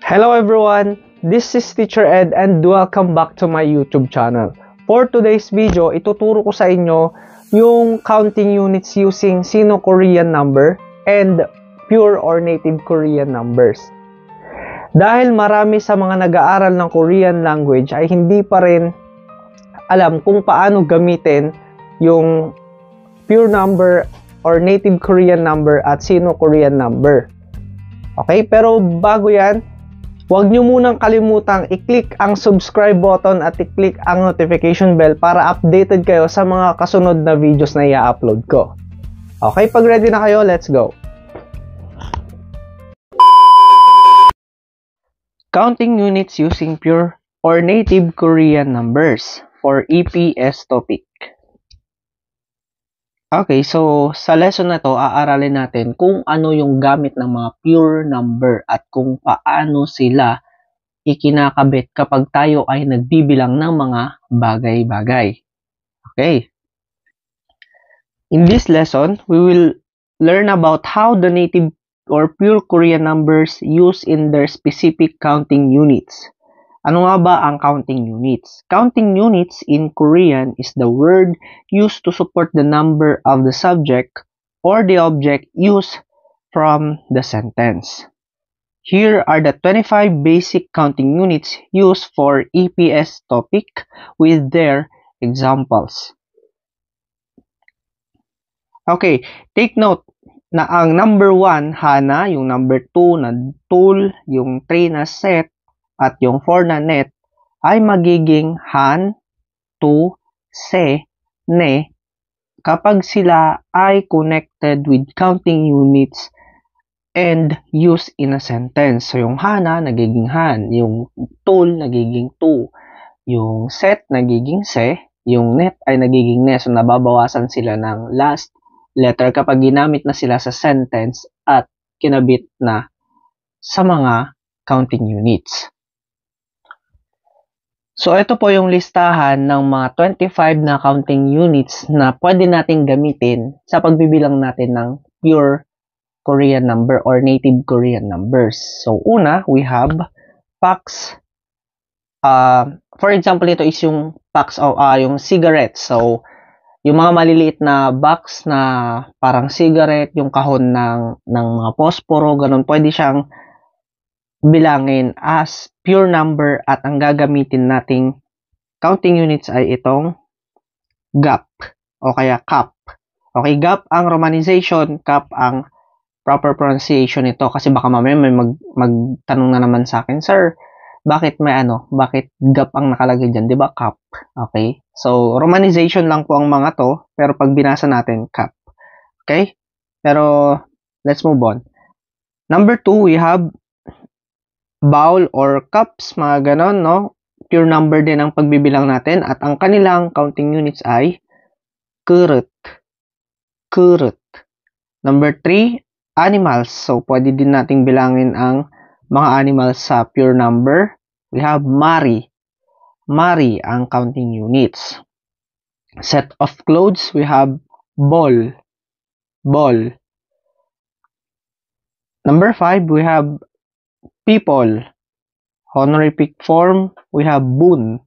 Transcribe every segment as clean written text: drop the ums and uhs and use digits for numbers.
Hello everyone, this is Teacher Ed and welcome back to my YouTube channel. For today's video, ituturo ko sa inyo yung counting units using Sino-Korean number and pure or native Korean numbers. Dahil marami sa mga nag-aaral ng Korean language ay hindi pa rin alam kung paano gamitin yung pure number or native Korean number at Sino-Korean number. Okay, pero bago yan, huwag nyo munang kalimutang i-click ang subscribe button at i-click ang notification bell para updated kayo sa mga kasunod na videos na i-upload ko. Okay, pag ready na kayo, let's go! Counting units using pure or native Korean numbers for EPS topic. Okay, so sa lesson na to, aaralin natin kung ano yung gamit ng mga pure number at kung paano sila ikinakabit kapag tayo ay nagbibilang ng mga bagay-bagay. Okay. In this lesson, we will learn about how the native or pure Korean numbers use in their specific counting units. Ano nga ba ang counting units? Counting units in Korean is the word used to support the number of the subject or the object used from the sentence. Here are the 25 basic counting units used for EPS topic with their examples. Okay, take note na ang number 1, hana, yung number 2 na tool, yung 3 na set, at yung 4 na net ay magiging han, tu, se, ne kapag sila ay connected with counting units and used in a sentence. So yung hana nagiging han, yung tool nagiging tu, yung set nagiging se, yung net ay nagiging ne. So nababawasan sila ng last letter kapag ginamit na sila sa sentence at kinabit na sa mga counting units. So, ito po yung listahan ng mga 25 na counting units na pwede natin gamitin sa pagbibilang natin ng pure Korean number or native Korean numbers. So, una, we have packs. For example, ito is yung packs o yung cigarettes. So, yung mga maliliit na box na parang cigarette, yung kahon ng mga posporo, ganun, pwede siyang bilangin as pure number at ang gagamitin nating counting units ay itong gap o kaya cup. Okay, gap ang romanization, cup ang proper pronunciation nito kasi baka mamaya may magtanong na naman sa akin, sir, bakit bakit gap ang nakalagay dyan, di ba cup? Okay, so romanization lang po ang mga to, pero pag binasa natin, cup. Okay, pero let's move on. Number 2, we have bowl or cups, mga ganon, no? Pure number din ang pagbibilang natin at ang kanilang counting units ay kurut. Kurut. Number 3, animals. So, pwede din nating bilangin ang mga animals sa pure number. We have mari. Mari ang counting units. Set of clothes, we have ball. Ball. Number 5, we have people. Honorific form, we have bun.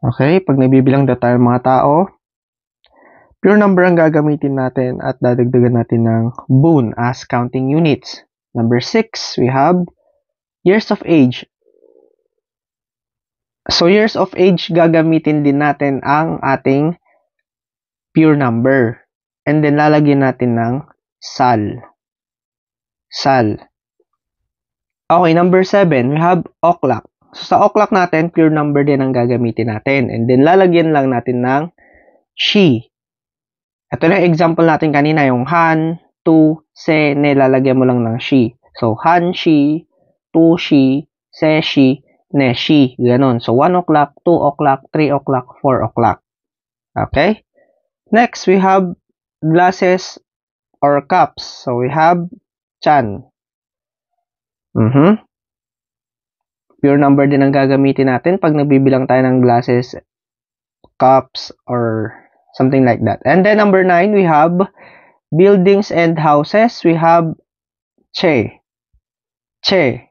Okay, pag nabibilang na tayo mga tao, pure number ang gagamitin natin at dadagdagan natin ng bun as counting units. Number 6, we have years of age. So, years of age, gagamitin din natin ang ating pure number. And then, lalagyan natin ng sal. Sal. Okay, number 7, we have o'clock. So, sa o'clock natin, pure number din ang gagamitin natin. And then, lalagyan lang natin ng she. Ito na example natin kanina, yung han, tu, se, ne, lalagyan mo lang ng she. So, han, she, tu, she, se, she, ne, she. Ganon. So, 1 o'clock, 2 o'clock, 3 o'clock, 4 o'clock. Okay? Next, we have glasses or cups. So, we have chan. Pure number din ang gagamitin natin pag nagbibilang tayo ng glasses, cups, or something like that. And then number 9, we have buildings and houses. We have che. Che.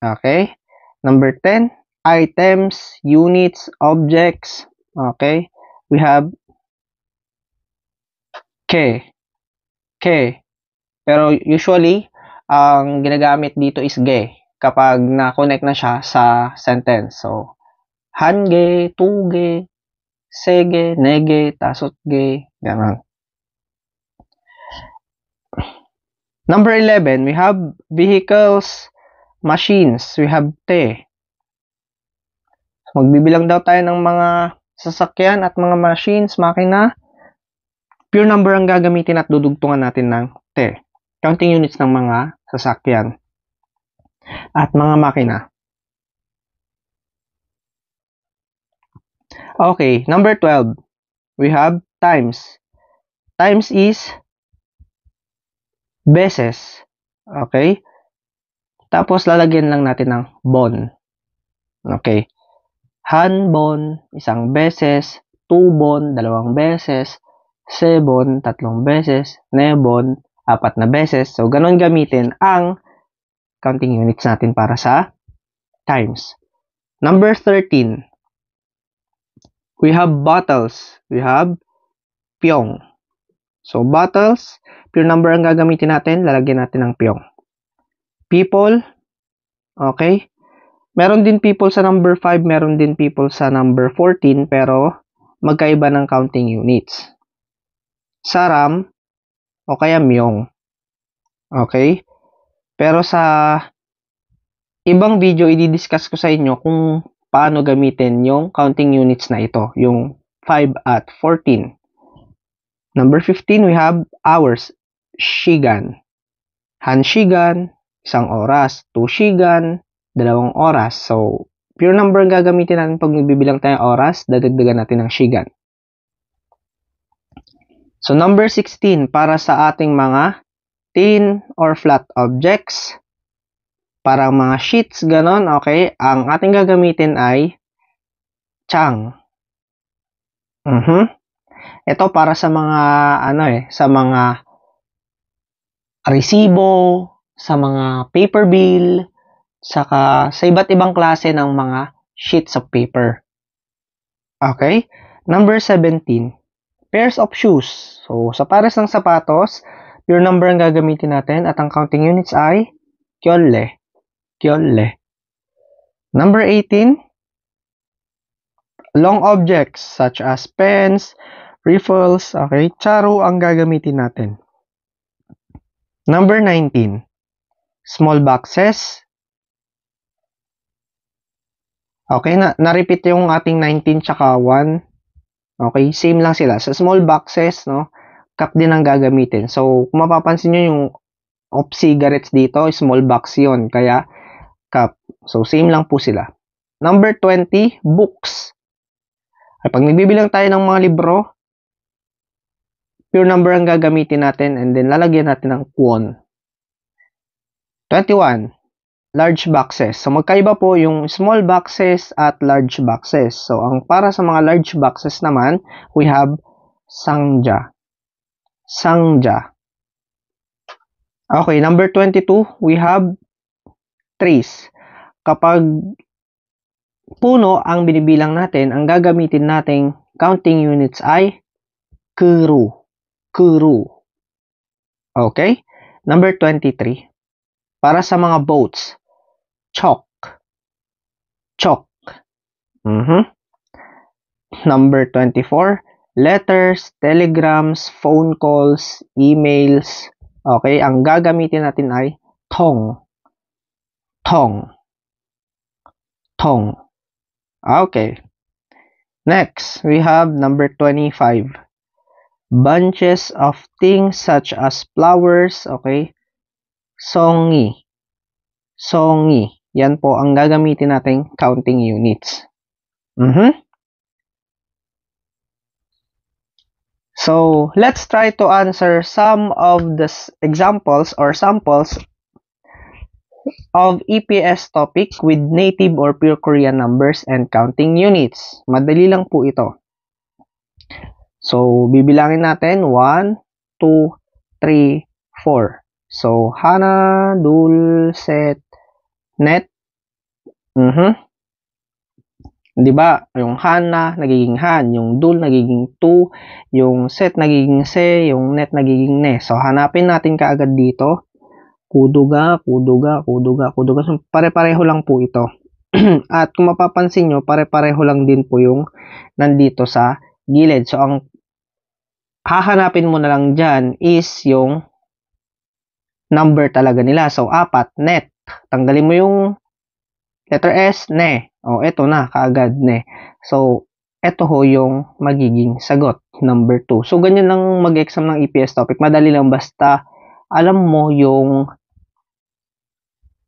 Okay? Number 10, items, units, objects. Okay? We have ke. Ke. Pero usually, ang ginagamit dito is ge kapag na-connect na siya sa sentence. So, hange, tuge, sege, nege, tasotge, gano'n. Number 11, we have vehicles, machines. We have te. Magbibilang daw tayo ng mga sasakyan at mga machines, makina. Pure number ang gagamitin at dudugtungan natin ng te. Counting units ng mga sasakyan at mga makina. Okay, number 12. We have times. Times is beses. Okay? Tapos lalagyan lang natin ng bon. Okay. Hanbon, isang beses. Tubon, dalawang beses. Sebon, tatlong beses. Nebon, apat na beses. So, ganun gamitin ang counting units natin para sa times. Number 13. We have bottles. We have pyong. So, bottles, pure number ang gagamitin natin. Lalagyan natin ng pyong. People, okay. Meron din people sa number 5, meron din people sa number 14, pero magkaiba ng counting units. Saram, o kaya myong. Okay? Pero sa ibang video, i-discuss ko sa inyo kung paano gamitin yung counting units na ito, yung 5 at 14. Number 15, we have hours. Shigan. Hanshigan, isang oras. 2 shigan, 2 oras. So, pure number ang gagamitin natin pag nagbibilang tayo oras, dadagdagan natin ng shigan. So, number 16, para sa ating mga thin or flat objects, para mga sheets, ganon, okay, ang ating gagamitin ay chang. Ito para sa mga, sa mga resibo, sa mga paper bill, saka sa iba't ibang klase ng mga sheets of paper. Okay? Number 17, pairs of shoes. So, sa pares ng sapatos, pure number ang gagamitin natin at ang counting units ay kyolle. Kyolle. Number 18, long objects such as pens, riffles, okay, charo ang gagamitin natin. Number 19, small boxes. Okay, na-repeat yung ating 19 tsaka 1. Okay, same lang sila. Sa small boxes, no, cup din ang gagamitin. So, kung mapapansin nyo yung of cigarettes dito, small box yon, kaya cup. So, same lang po sila. Number 20, books. Ay, pag nagbibilang tayo ng mga libro, pure number ang gagamitin natin and then lalagyan natin ng kwon. 21, large boxes. So, magkaiba po yung small boxes at large boxes. So, ang para sa mga large boxes naman, we have sangja. Sangja. Okay, number 22, we have trees. Kapag puno ang binibilang natin, ang gagamitin nating counting units ay kuru. Kuru. Okay? Number 23. Para sa mga boats, chok. Chok. Number 24. Letters, telegrams, phone calls, emails. Okay? Ang gagamitin natin ay tong. Tong. Tong. Okay. Next, we have number 25. Bunches of things such as flowers, okay? Songi. Songi. Yan po ang gagamitin nating counting units. So, let's try to answer some of the examples or samples of EPS topic with native or pure Korean numbers and counting units. Madali lang po ito. So, bibilangin natin 1, 2, 3, 4. So, hana, dul, set, net, 'Di ba? Yung Hana nagiging Han, yung Dul nagiging Tu, yung Set nagiging Se, yung Net nagiging Ne. So, hanapin natin kaagad dito. Kuduga, kuduga, kuduga, kuduga. So, pare-pareho lang po ito. At kung mapapansin nyo, pare-pareho lang din po yung nandito sa gilid. So, ang hahanapin mo na lang dyan is yung number talaga nila. So, 4, net. Tanggalin mo yung letter S, ne. O, eto na, kaagad, ne. So, eto ho yung magiging sagot, number 2. So, ganyan lang mag-exam ng EPS topic. Madali lang basta alam mo yung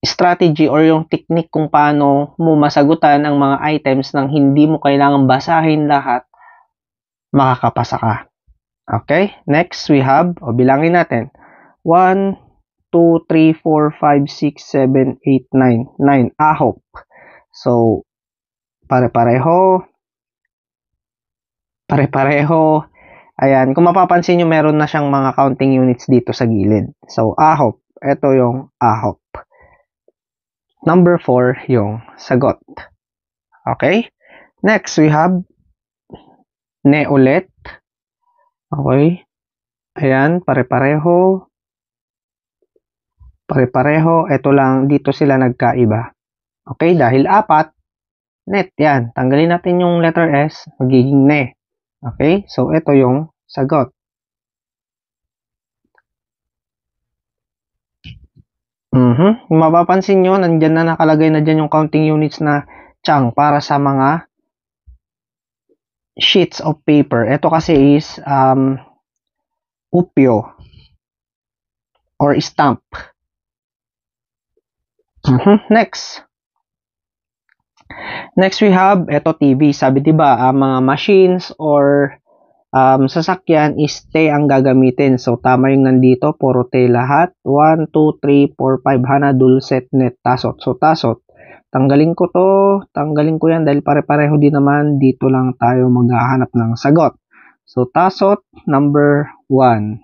strategy or yung technique kung paano mo masagutan ang mga items nang hindi mo kailangan basahin lahat, makakapasa ka. Okay? Next, we have, bilangin natin, 1, 2, 3, 4, 5, 6, 7, 8, 9. 9, ahop. So, pare-pareho. Pare-pareho. Ayan, kung mapapansin nyo, meron na siyang mga counting units dito sa gilid. So, ahop. Ito yung ahop. Number 4, yung sagot. Okay? Next, we have ne ulit. Okay? Ayan, pare-pareho. Pare-pareho. Ito lang, dito sila nagkaiba. Okay? Dahil 4, net. Yan. Tanggalin natin yung letter S, magiging ne. Okay? So, ito yung sagot. Kung mapapansin nyo, nandyan na nakalagay na dyan yung counting units na chang para sa mga sheets of paper. Ito kasi is upyo or stamp. Next. Next we have, ito TV. Sabi diba, mga machines or sasakyan is te ang gagamitin. So, tama yung nandito. Puro te lahat. 1, 2, 3, 4, 5. Hana, dul, set, net, tasot. So, tasot. Tanggalin ko to. Tanggalin ko yan dahil pare-pareho din naman. Dito lang tayo maghahanap ng sagot. So, tasot, number 1.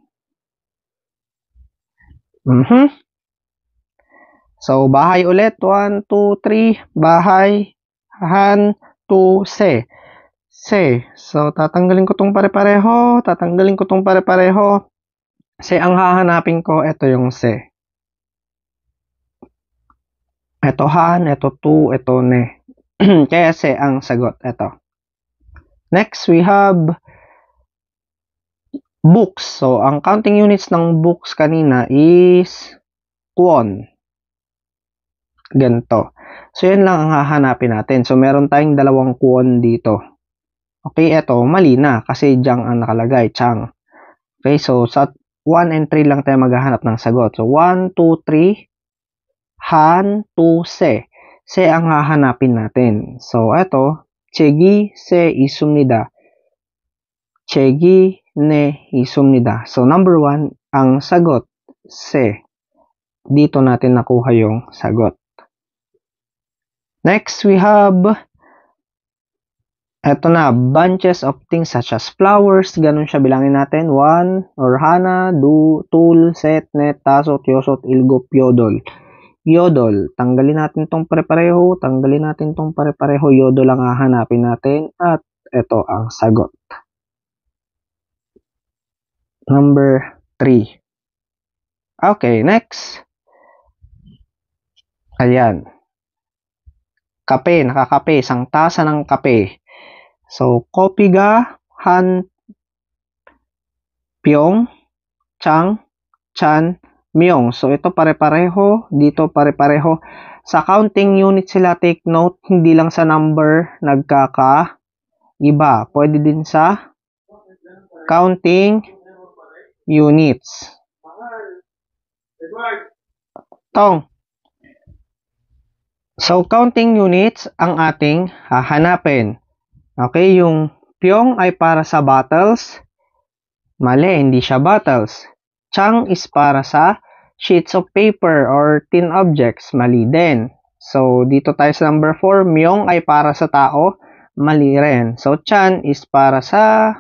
So, bahay ulit. 1, 2, 3. Bahay. Han, 2, se. Se. So, tatanggalin ko tong pare-pareho. Tatanggalin ko tong pare-pareho. Se ang hahanapin ko. Ito yung se. Ito han, ito tu, ito ne. Kaya se ang sagot. Ito. Next, we have books. So, ang counting units ng books kanina is kwon. Ganito. So, yan lang ang hahanapin natin. So, meron tayong dalawang kwon dito. Okay, ito, mali na kasi Jang ang nakalagay, Chang. Okay, so sa 1 and 3 lang tayo maghahanap ng sagot. So, 1, 2, 3, Han, 2, Se. Se ang hahanapin natin. So, ito, Chegi, Se, isumnida. Chegi, Ne, isumnida. So, number 1, ang sagot, Se. Dito natin nakuha yung sagot. Next, we have eto na, bunches of things such as flowers, ganun siya bilangin natin. 1, or hana, du, tul, set, net, tasot, yosot, ilgop, yodol. Yodol, tanggalin natin tong pare-pareho, tanggalin natin tong pare-pareho, yodol ang hahanapin natin, at eto ang sagot. Number 3. Okay, next. Ayan. Kape, nakakape, isang tasa ng kape. So, kopi ga, han, pyong, chang, chan, myong. So, ito pare-pareho. Dito pare-pareho. Sa counting unit sila, take note, hindi lang sa number nagkaka-iba. Pwede din sa counting units. Tong. So, counting units ang ating hahanapin. Okay, yung pyong ay para sa bottles. Mali, hindi siya bottles. Chang is para sa sheets of paper or tin objects. Mali din. So, dito tayo sa number 4. Myong ay para sa tao. Mali rin. So, chan is para sa,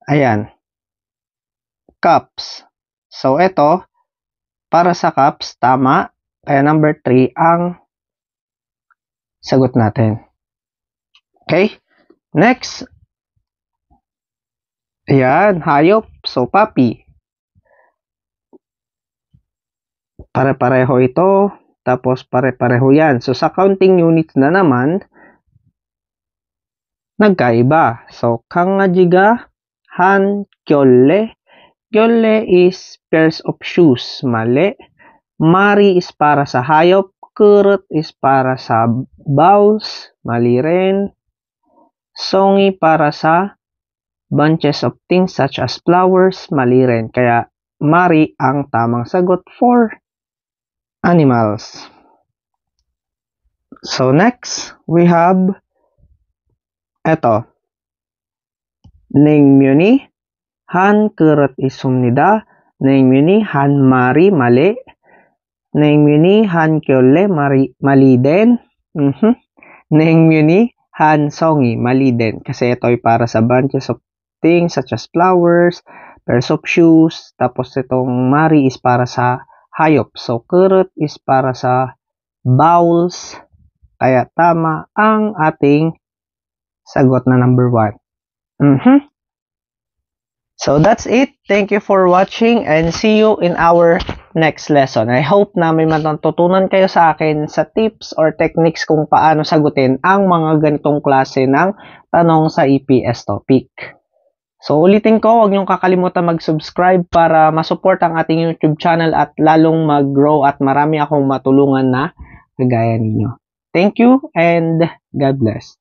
ayan, cups. So, ito, para sa cups, tama. Kaya number 3 ang sagot natin. Okay? Next. Ayan, hayop. So, puppy. Pare-pareho ito. Tapos, pare-pareho yan. So, sa counting units na naman, nagkaiba. So, kangajiga, han, kyolle. Kyolle is pairs of shoes. Mali. Mari is para sa hayop. Kurut is para sa bowls. Mali rin. Songi para sa bunches of things such as flowers. Mali rin. Kaya, mari ang tamang sagot for animals. So, next, we have eto. Naengmyuni, han kurut isumnida. Naengmyuni, han mari, mali. Naengmyuni, han kyolle, mali din. Naengmyuni, han songi, mali din. Kasi ito ay para sa bunches of things such as flowers, pairs of shoes. Tapos itong mari is para sa hayop. So, kurut is para sa bowls. Kaya tama ang ating sagot na number 1. So that's it. Thank you for watching and see you in our next lesson. I hope na may matutunan kayo sa akin sa tips or techniques kung paano sagutin ang mga ganitong klase ng tanong sa EPS topic. So ulitin ko, huwag niyong kakalimutan mag-subscribe para masupport ang ating YouTube channel at lalong mag-grow at marami akong matulungan na kagaya ninyo. Thank you and God bless.